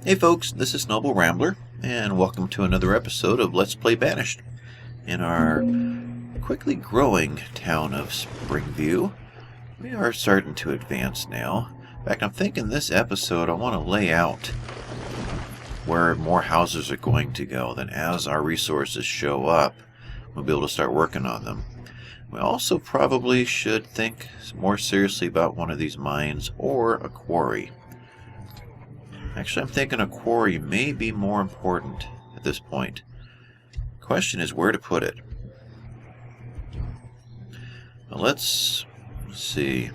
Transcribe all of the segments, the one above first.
Hey folks, this is Noble Rambler, and welcome to another episode of Let's Play Banished. In our quickly growing town of Springview, we are starting to advance now. In fact, I'm thinking this episode I want to lay out where more houses are going to go. Then as our resources show up, we'll be able to start working on them. We also probably should think more seriously about one of these mines or a quarry. Actually, I'm thinking a quarry may be more important at this point. The question is where to put it. Well, let's see.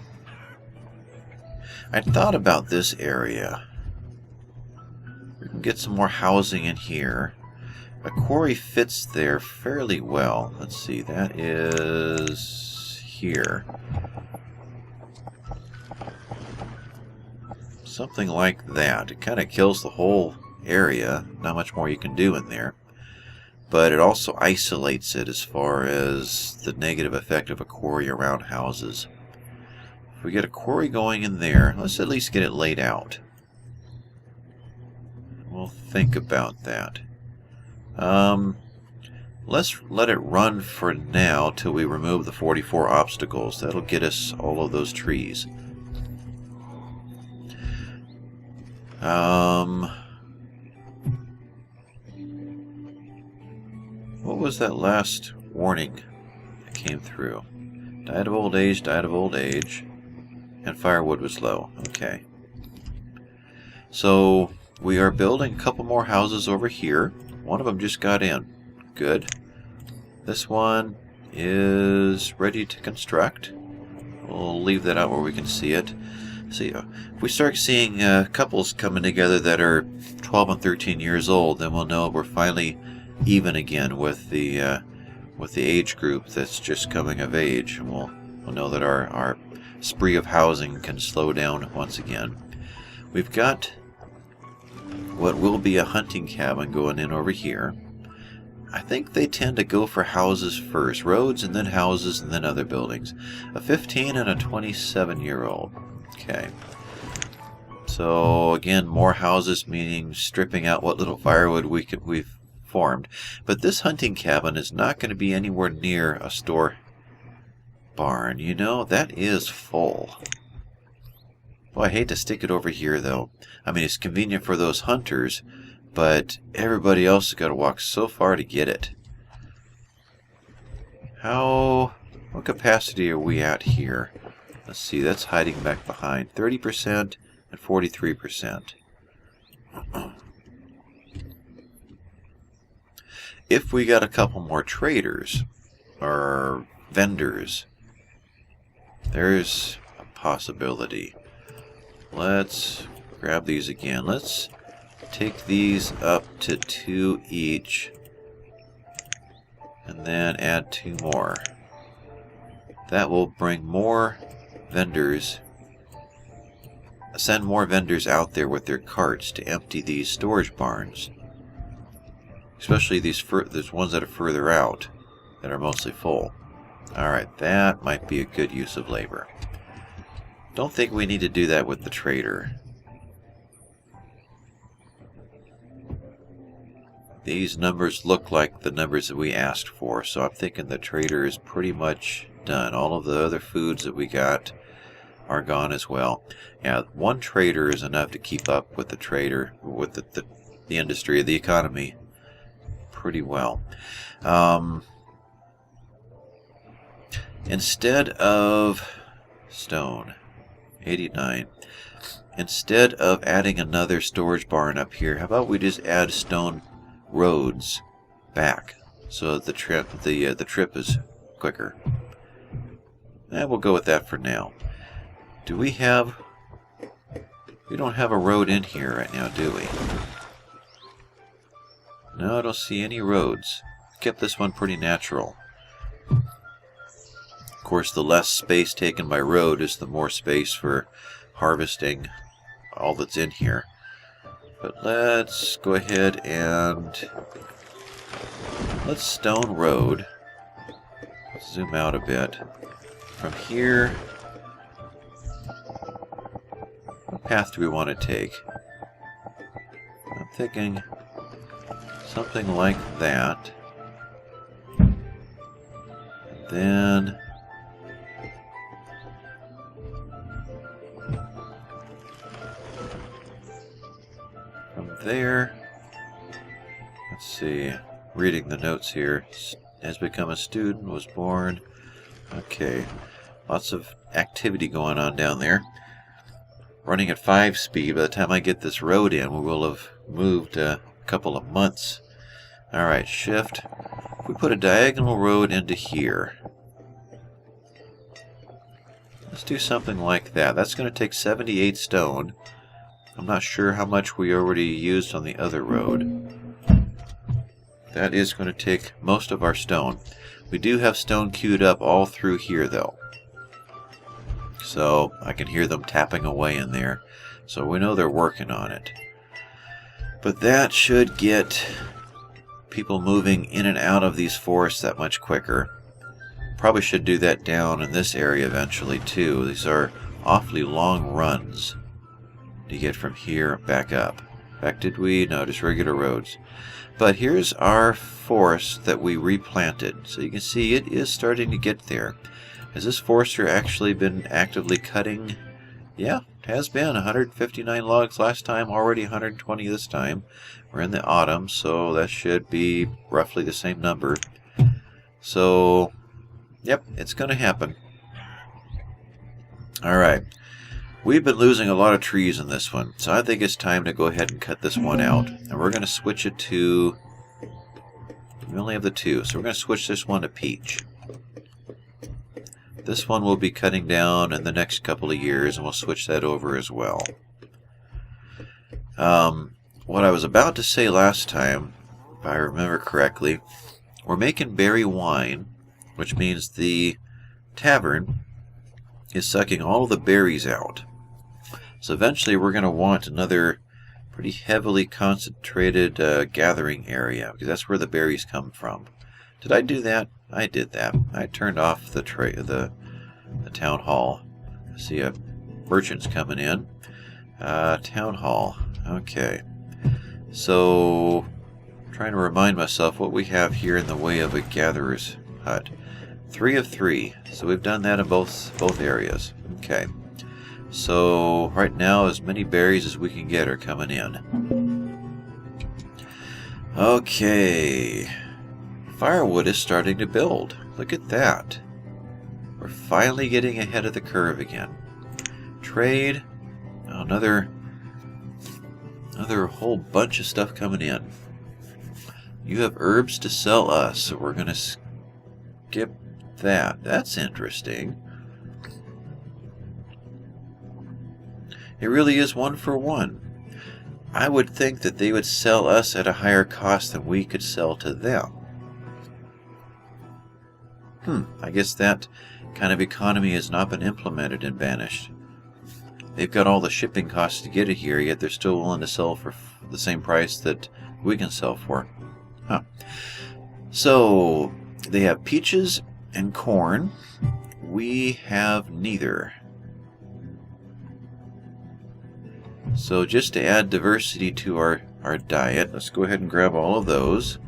I thought about this area. We can get some more housing in here. A quarry fits there fairly well. Let's see, that is here. Something like that. It kind of kills the whole area. Not much more you can do in there. But it also isolates it as far as the negative effect of a quarry around houses. If we get a quarry going in there, let's at least get it laid out. We'll think about that. Let's let it run for now till we remove the 44 obstacles. That'll get us all of those trees. What was that last warning that came through? Died of old age, and firewood was low. Okay. So we are building a couple more houses over here. One of them just got in. Good. This one is ready to construct. We'll leave that out where we can see it. See, if we start seeing couples coming together that are 12 and 13 years old, then we'll know we're finally even again with the age group that's just coming of age. And we'll know that our spree of housing can slow down once again. We've got what will be a hunting cabin going in over here. I think they tend to go for houses first. Roads and then houses and then other buildings. A 15 and a 27-year-old. Okay. So again, more houses meaning stripping out what little firewood we've formed. But this hunting cabin is not going to be anywhere near a store barn. You know, that is full. Well, I hate to stick it over here, though. I mean, it's convenient for those hunters, but everybody else has got to walk so far to get it. What capacity are we at here? Let's see, that's hiding back behind. 30% and 43%. If we got a couple more traders or vendors, there's a possibility. Let's grab these again. Let's take these up to 2 each and then add 2 more. That will bring more vendors, send more vendors out there with their carts to empty these storage barns. Especially these ones that are further out that are mostly full. Alright, that might be a good use of labor. Don't think we need to do that with the trader. These numbers look like the numbers that we asked for, so I'm thinking the trader is pretty much done. All of the other foods that we got are gone as well. Yeah, one trader is enough to keep up with the trader, with the industry, the economy, pretty well. Instead of stone, 89. Instead of adding another storage barn up here, how about we just add stone roads back so that the trip is quicker. And we'll go with that for now. We don't have a road in here right now, do we? No, I don't see any roads. Kept this one pretty natural. Of course, the less space taken by road is the more space for harvesting all that's in here. But let's go ahead and let's stone road. Let's zoom out a bit. From here, what path do we want to take? thinking something like that. Then from there, let's see, reading the notes here, has become a student, was born. Okay, lots of activity going on down there. Running at 5 speed. By the time I get this road in, we will have moved a couple of months. Alright, shift. If we put a diagonal road into here, let's do something like that. That's going to take 78 stone. I'm not sure how much we already used on the other road. That is going to take most of our stone. We do have stone queued up all through here, though. So I can hear them tapping away in there. So we know they're working on it. But that should get people moving in and out of these forests that much quicker. Probably should do that down in this area eventually too. These are awfully long runs to get from here back up. In fact, did we? No, just regular roads. But here's our forest that we replanted. So you can see it is starting to get there. Has this forester actually been actively cutting? Yeah, it has been. 159 logs last time, already 120 this time. We're in the autumn, so that should be roughly the same number. So, yep, it's going to happen. Alright. We've been losing a lot of trees in this one, so I think it's time to go ahead and cut this one out. And we're going to switch it to... We only have the 2, so we're going to switch this one to peach. This one will be cutting down in the next couple of years, and we'll switch that over as well. What I was about to say last time, if I remember correctly, we're making berry wine, which means the tavern is sucking all of the berries out. So eventually we're going to want another pretty heavily concentrated gathering area, because that's where the berries come from. Did I do that? I did that. I turned off the town hall. I see a merchant's coming in. Town hall. Okay. So, trying to remind myself what we have here in the way of a gatherer's hut. 3 of 3. So we've done that in both areas. Okay. So right now, as many berries as we can get are coming in. Okay. Firewood is starting to build. Look at that. We're finally getting ahead of the curve again. Trade. Oh, another whole bunch of stuff coming in. You have herbs to sell us, so we're going to skip that. That's interesting. It really is 1 for 1. I would think that they would sell us at a higher cost than we could sell to them. I guess that kind of economy has not been implemented in Banished. They've got all the shipping costs to get it here, yet they're still willing to sell for the same price that we can sell for. So, they have peaches and corn. We have neither. So just to add diversity to our diet, let's go ahead and grab all of those.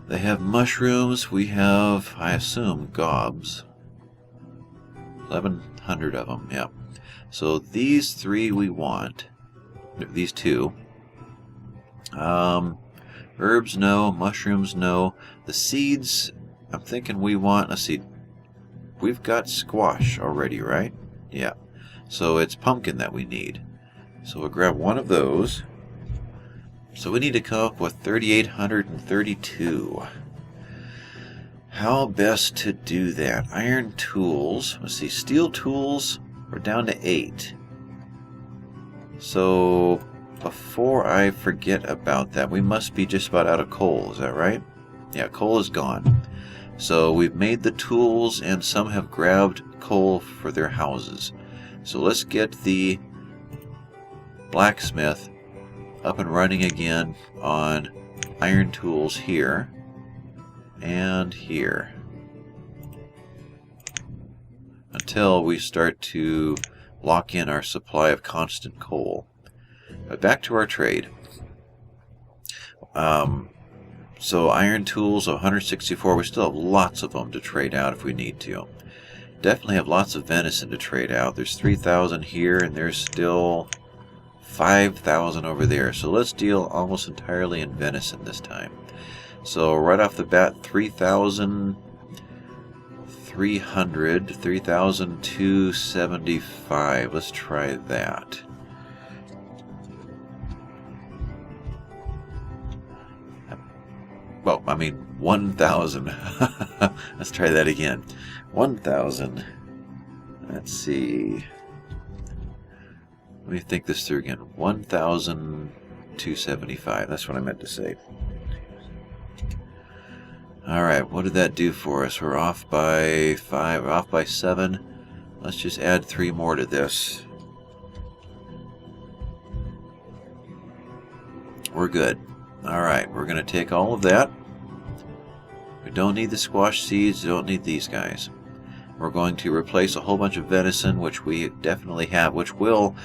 They have mushrooms. We have, I assume, gobs. 1,100 of them, yeah. So these 3 we want. These 2. Herbs, no. Mushrooms, no. The seeds, I'm thinking we want, let's see. We've got squash already, right? Yeah. So it's pumpkin that we need. So we'll grab one of those. So we need to come up with 3,832. How best to do that? Iron tools. Let's see. Steel tools, we're down to 8. So before I forget about that, we must be just about out of coal. Is that right? Yeah, coal is gone. So we've made the tools, and some have grabbed coal for their houses. So let's get the blacksmith up and running again on iron tools here and here, until we start to lock in our supply of constant coal. But back to our trade. So iron tools of 164, we still have lots of them to trade out if we need to. Definitely have lots of venison to trade out. There's 3,000 here, and there's still 5,000 over there. So let's deal almost entirely in venison this time. So right off the bat, 3,300, 3,275. Let's try that. Well, I mean 1,000. Let's try that again. 1,000. Let's see. Let me think this through again. 1,275. That's what I meant to say. Alright, what did that do for us? We're off by 5, we're off by 7. Let's just add 3 more to this. We're good. Alright, we're going to take all of that. We don't need the squash seeds, we don't need these guys. We're going to replace a whole bunch of venison, which we definitely have, which will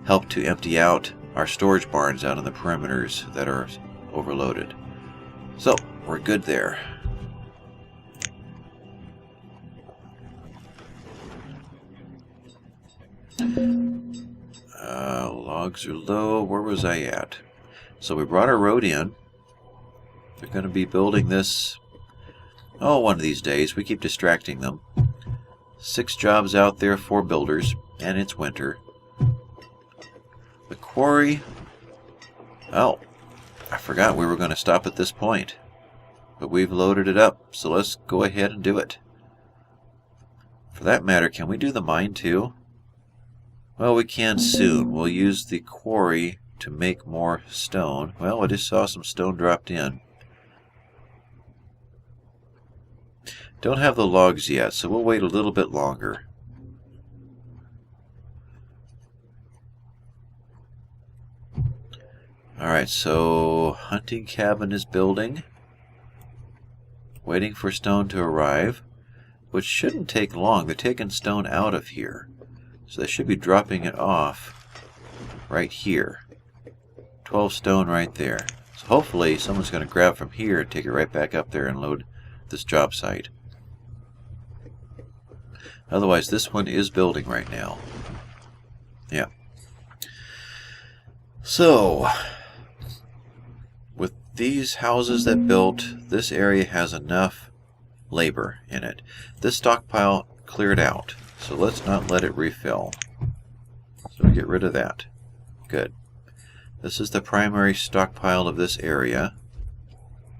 help to empty out our storage barns out on the perimeters that are overloaded. So, we're good there. Logs are low. Where was I at? So we brought our road in. They're going to be building this, one of these days. We keep distracting them. 6 jobs out there, 4 builders, and it's winter. The quarry. Oh, I forgot we were going to stop at this point. But we've loaded it up, so let's go ahead and do it. For that matter, can we do the mine too? Well, we can soon. We'll use the quarry to make more stone. Well, I just saw some stone dropped in. Don't have the logs yet, so we'll wait a little bit longer. Alright, so hunting cabin is building. Waiting for stone to arrive, which shouldn't take long. They're taking stone out of here. So they should be dropping it off right here. 12 stone right there. So hopefully someone's going to grab from here and take it right back up there and load this job site. Otherwise, this one is building right now. Yeah. So, with these houses that built, this area has enough labor in it. This stockpile cleared out, so let's not let it refill. So we get rid of that. Good. This is the primary stockpile of this area,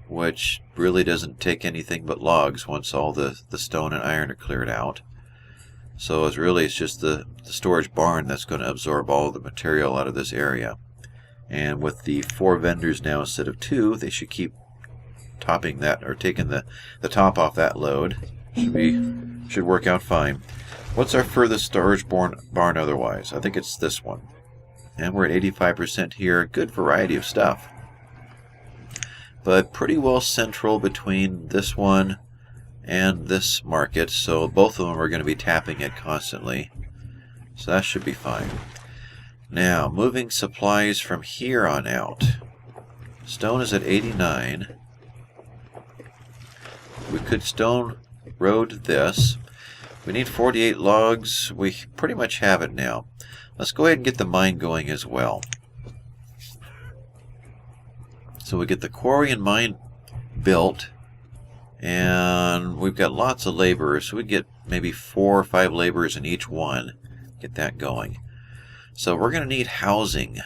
which really doesn't take anything but logs once all the stone and iron are cleared out. So it's just the storage barn that's going to absorb all of the material out of this area. And with the 4 vendors now instead of 2, they should keep topping that, or taking the top off that load. Should work out fine. What's our furthest storage barn otherwise? I think it's this one. And we're at 85% here. Good variety of stuff. But pretty well central between this one and this market, so both of them are going to be tapping it constantly. So that should be fine. Now, moving supplies from here on out. Stone is at 89. We could stone road this. We need 48 logs. We pretty much have it now. Let's go ahead and get the mine going as well. So we get the quarry and mine built, and we've got lots of laborers, so we get maybe 4 or 5 laborers in each one. Get that going. So we're going to need housing.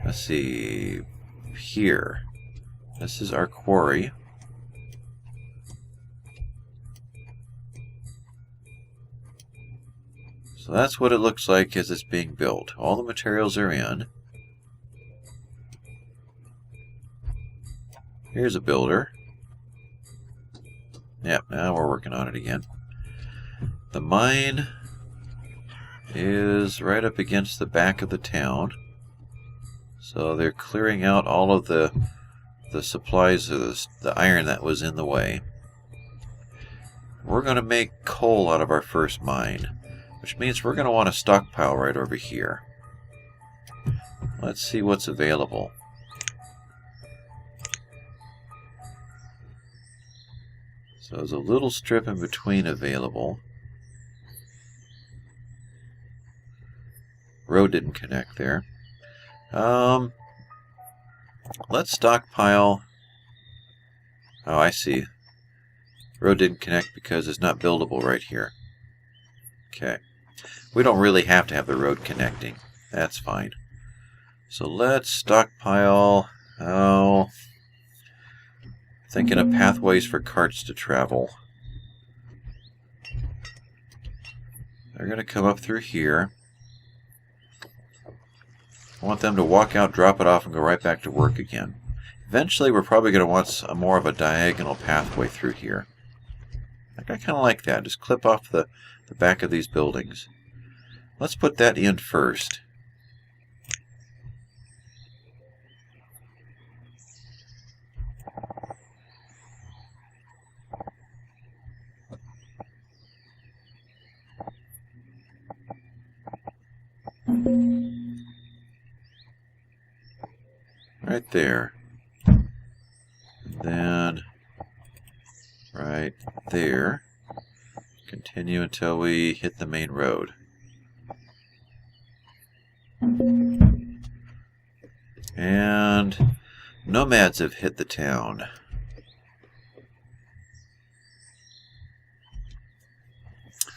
Let's see. Here. This is our quarry. So that's what it looks like as it's being built. All the materials are in. Here's a builder. Yep, now we're working on it again. The mine is right up against the back of the town. So they're clearing out all of the supplies of the iron that was in the way. We're going to make coal out of our first mine, which means we're going to want a stockpile right over here. Let's see what's available. So there's a little strip in between available. Road didn't connect there. Let's stockpile. Oh, I see. Road didn't connect because it's not buildable right here. Okay. We don't really have to have the road connecting. That's fine. So let's stockpile. Oh, thinking of pathways for carts to travel. They're going to come up through here. I want them to walk out, drop it off, and go right back to work again. Eventually, we're probably going to want more of a diagonal pathway through here. I kind of like that. Just clip off the back of these buildings. Let's put that in first. Right there. And then right there. Continue until we hit the main road. And nomads have hit the town.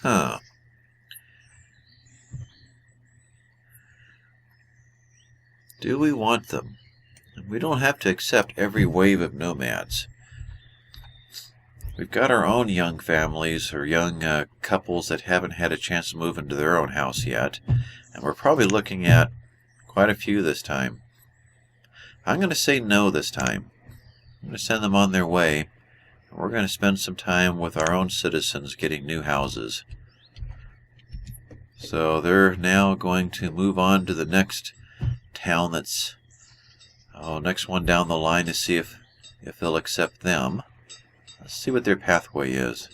Huh. Do we want them? We don't have to accept every wave of nomads. We've got our own young families or young couples that haven't had a chance to move into their own house yet. And we're probably looking at quite a few this time. I'm going to say no this time. I'm going to send them on their way. And we're going to spend some time with our own citizens getting new houses. So they're now going to move on to the next town that's next one down the line to see if they'll accept them. Let's see what their pathway is.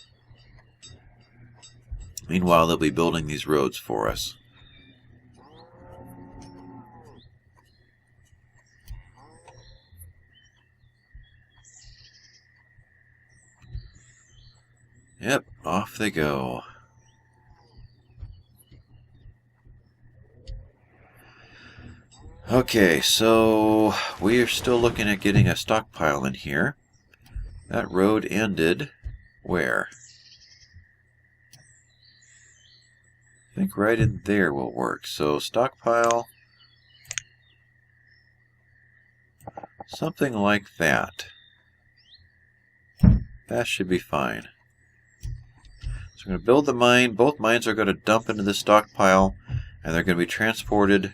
Meanwhile, they'll be building these roads for us. Yep, off they go. Okay, so we are still looking at getting a stockpile in here. That road ended where? I think right in there will work. So stockpile, something like that. That should be fine. So we're going to build the mine. Both mines are going to dump into the stockpile, and they're going to be transported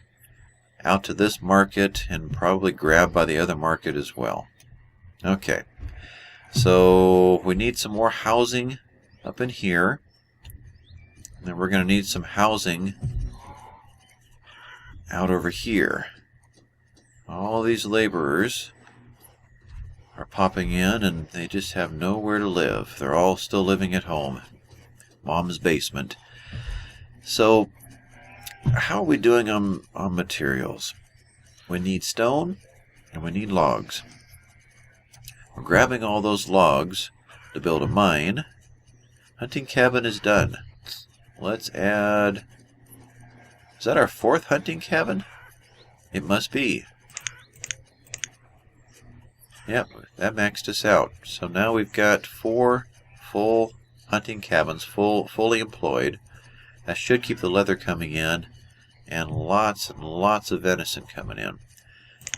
out to this market and probably grabbed by the other market as well. Okay, so we need some more housing up in here. And then we're going to need some housing out over here. All these laborers are popping in and they just have nowhere to live. They're all still living at home. Mom's basement. So how are we doing on materials? We need stone and we need logs. We're grabbing all those logs to build a mine. Hunting cabin is done. Let's add... Is that our 4th hunting cabin? It must be. Yep, that maxed us out. So now we've got 4 full hunting cabins, fully employed. That should keep the leather coming in. And lots of venison coming in.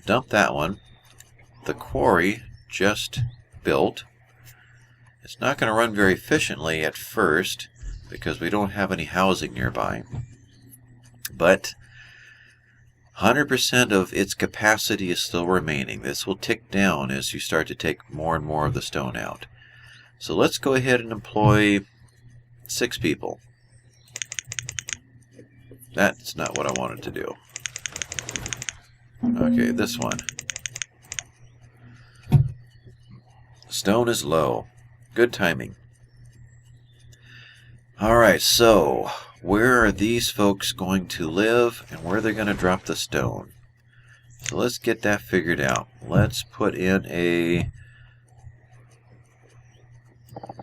Dump that one. The quarry just built. It's not going to run very efficiently at first because we don't have any housing nearby. But 100% of its capacity is still remaining. This will tick down as you start to take more and more of the stone out. So let's go ahead and employ 6 people. That's not what I wanted to do. Okay, this one. Stone is low. Good timing. Alright, so where are these folks going to live and where are they going to drop the stone? So let's get that figured out. Let's put in a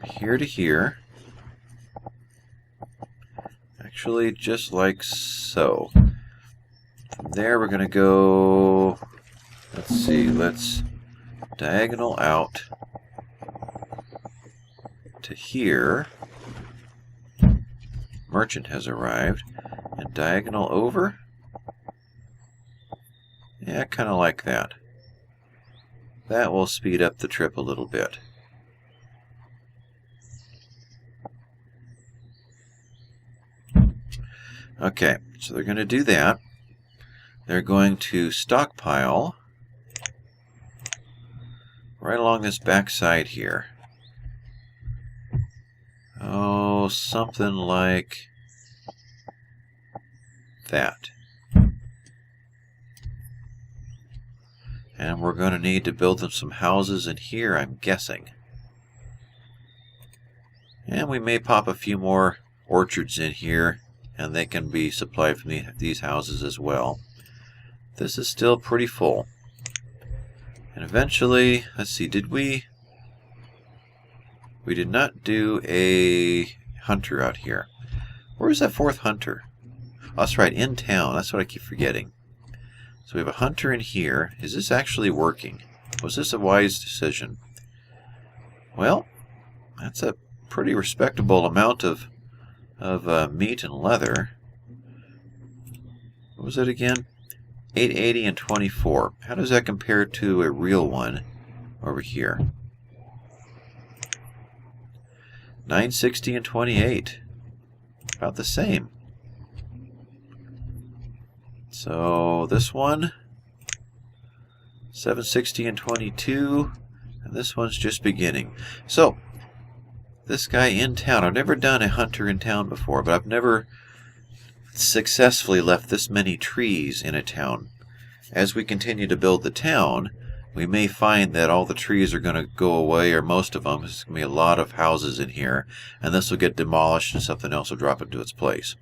here to here. Actually, just like so. From there, we're going to go, let's see, let's diagonal out to here. Merchant has arrived. And diagonal over. Yeah, I kind of like that. That will speed up the trip a little bit. Okay, so they're going to do that. They're going to stockpile right along this back side here. Oh, something like that. And we're going to need to build them some houses in here, I'm guessing. And we may pop a few more orchards in here, and they can be supplied from these houses as well. This is still pretty full. And eventually, let's see, did we did not do a hunter out here. Where's that fourth hunter? Oh, that's right, in town. That's what I keep forgetting. So we have a hunter in here. Is this actually working? Was this a wise decision? Well, that's a pretty respectable amount of meat and leather. What was it again? 880 and 24. How does that compare to a real one over here? 960 and 28. About the same. So this one, 760 and 22, and this one's just beginning. So this guy in town, I've never done a hunter in town before, but I've never successfully left this many trees in a town. As we continue to build the town, we may find that all the trees are going to go away, or most of them. There's going to be a lot of houses in here, and this will get demolished and something else will drop into its place.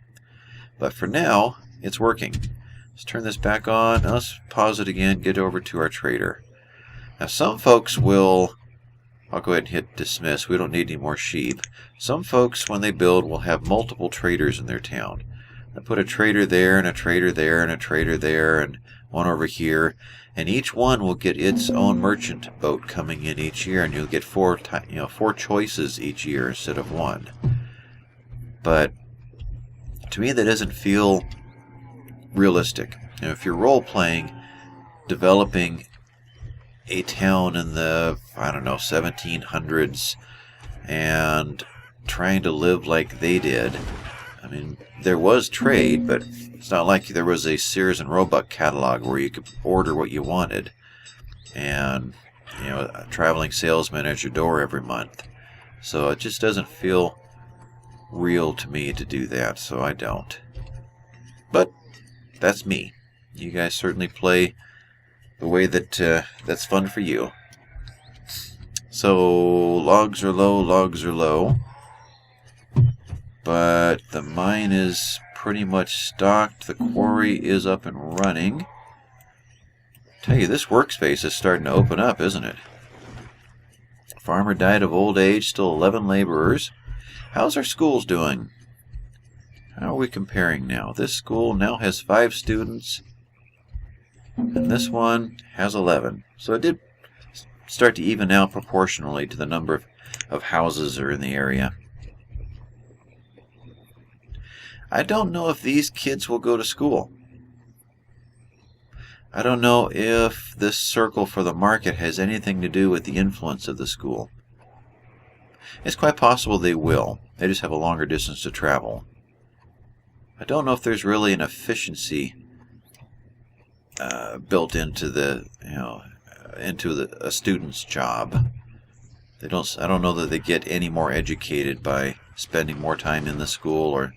But for now, it's working. Let's turn this back on. Now let's pause it again, get over to our trader. Now some folks will, I'll go ahead and hit dismiss. We don't need any more sheep. Some folks, when they build, will have multiple traders in their town. They'll put a trader there, and a trader there, and a trader there, and one over here. And each one will get its own merchant boat coming in each year, and you'll get four choices each year instead of one. But to me, that doesn't feel realistic. If you're role-playing, developing a town in the, 1700s, and trying to live like they did, I mean, there was trade, but it's not like there was a Sears and Roebuck catalog where you could order what you wanted, and a traveling salesman at your door every month. So it just doesn't feel real to me to do that, so I don't. But that's me. You guys certainly play the way that that's fun for you. So logs are low, but the mine is pretty much stocked. The quarry is up and running. Tell you, this workspace is starting to open up, isn't it? Farmer died of old age, still 11 laborers. How's our schools doing? How are we comparing now? This school now has 5 students, and this one has 11. So it did start to even out proportionally to the number of houses that are in the area. I don't know if these kids will go to school. I don't know if this circle for the market has anything to do with the influence of the school. It's quite possible they will. They just have a longer distance to travel. I don't know if there's really an efficiency built into a student's job. I don't know that they get any more educated by spending more time in the school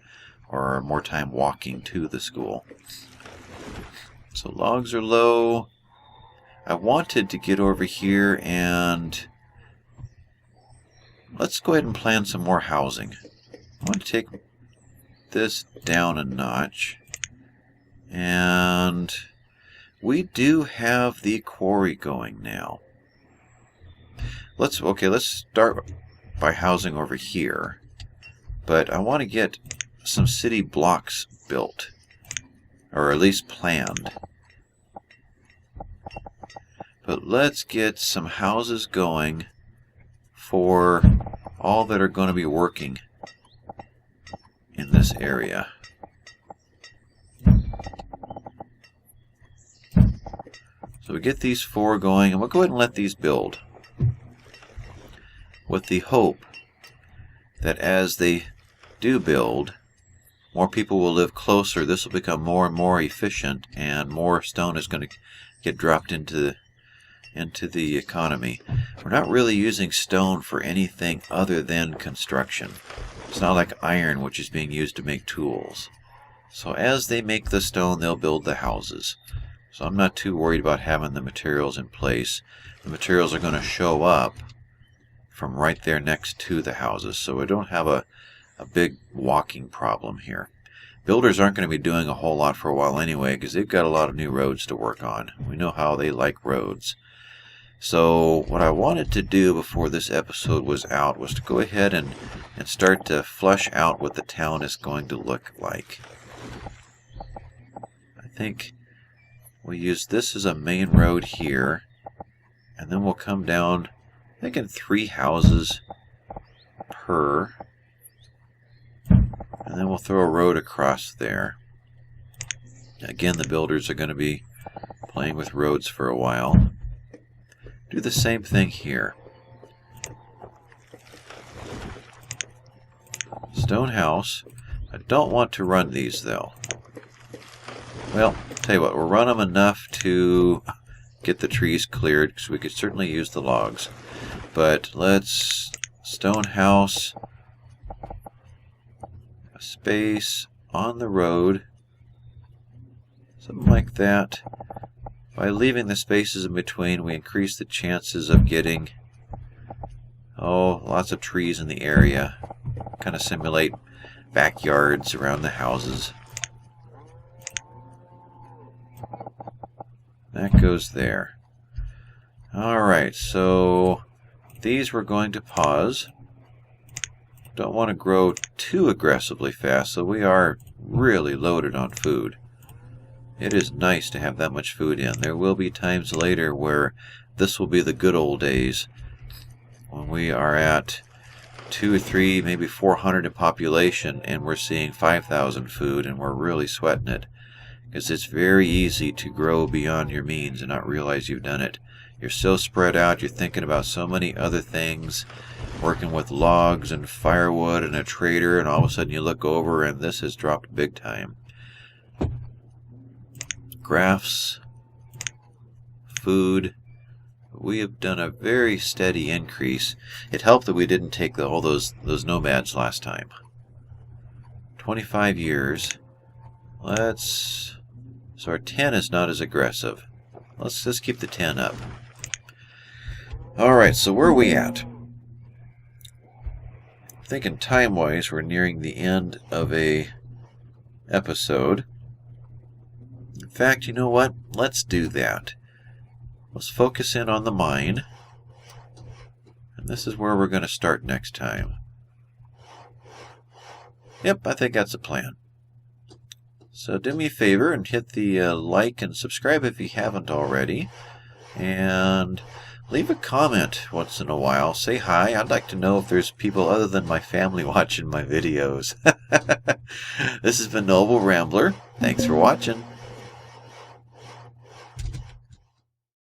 or more time walking to the school. So logs are low. I wanted to get over here and let's go ahead and plan some more housing. I want to take this down a notch, and we do have the quarry going now. Let's start by housing over here. But I want to get some city blocks built, or at least planned. But let's get some houses going for all that are going to be working in this area. So we get these 4 going, and we'll go ahead and let these build, with the hope that as they do build, more people will live closer. This will become more and more efficient, and more stone is going to get dropped into the economy. We're not really using stone for anything other than construction. It's not like iron, which is being used to make tools. So as they make the stone, they'll build the houses. So I'm not too worried about having the materials in place. The materials are going to show up from right there next to the houses, so we don't have a big walking problem here. Builders aren't going to be doing a whole lot for a while anyway, because they've got a lot of new roads to work on. We know how they like roads. So what I wanted to do before this episode was out was to go ahead and start to flesh out what the town is going to look like. I think we'll use this as a main road here, and then we'll come down, I think, in 3 houses per, and then we'll throw a road across there. Again, the builders are going to be playing with roads for a while. Do the same thing here. Stone house. I don't want to run these though. Well, tell you what, we'll run them enough to get the trees cleared, because we could certainly use the logs. But let's stone house, a space on the road, something like that. By leaving the spaces in between, we increase the chances of getting lots of trees in the area. Kind of simulate backyards around the houses. That goes there. Alright, so these we're going to pause. Don't want to grow too aggressively fast, so we are really loaded on food. It is nice to have that much food in. There will be times later where this will be the good old days, when we are at 2 or 3, maybe 400 in population, and we're seeing 5,000 food, and we're really sweating it. Because it's very easy to grow beyond your means and not realize you've done it. You're so spread out, you're thinking about so many other things, working with logs and firewood and a trader, and all of a sudden you look over and this has dropped big time. Graphs, food, we have done a very steady increase. It helped that we didn't take all those nomads last time. 25 years. So our 10 is not as aggressive. Let's just keep the 10 up. Alright, so where are we at? I'm thinking time-wise we're nearing the end of a episode. In fact, you know what? Let's do that. Let's focus in on the mine. And this is where we're going to start next time. Yep, I think that's a plan. So do me a favor and hit the like and subscribe if you haven't already. And leave a comment once in a while. Say hi. I'd like to know if there's people other than my family watching my videos. This has been Noble Rambler. Thanks for watching.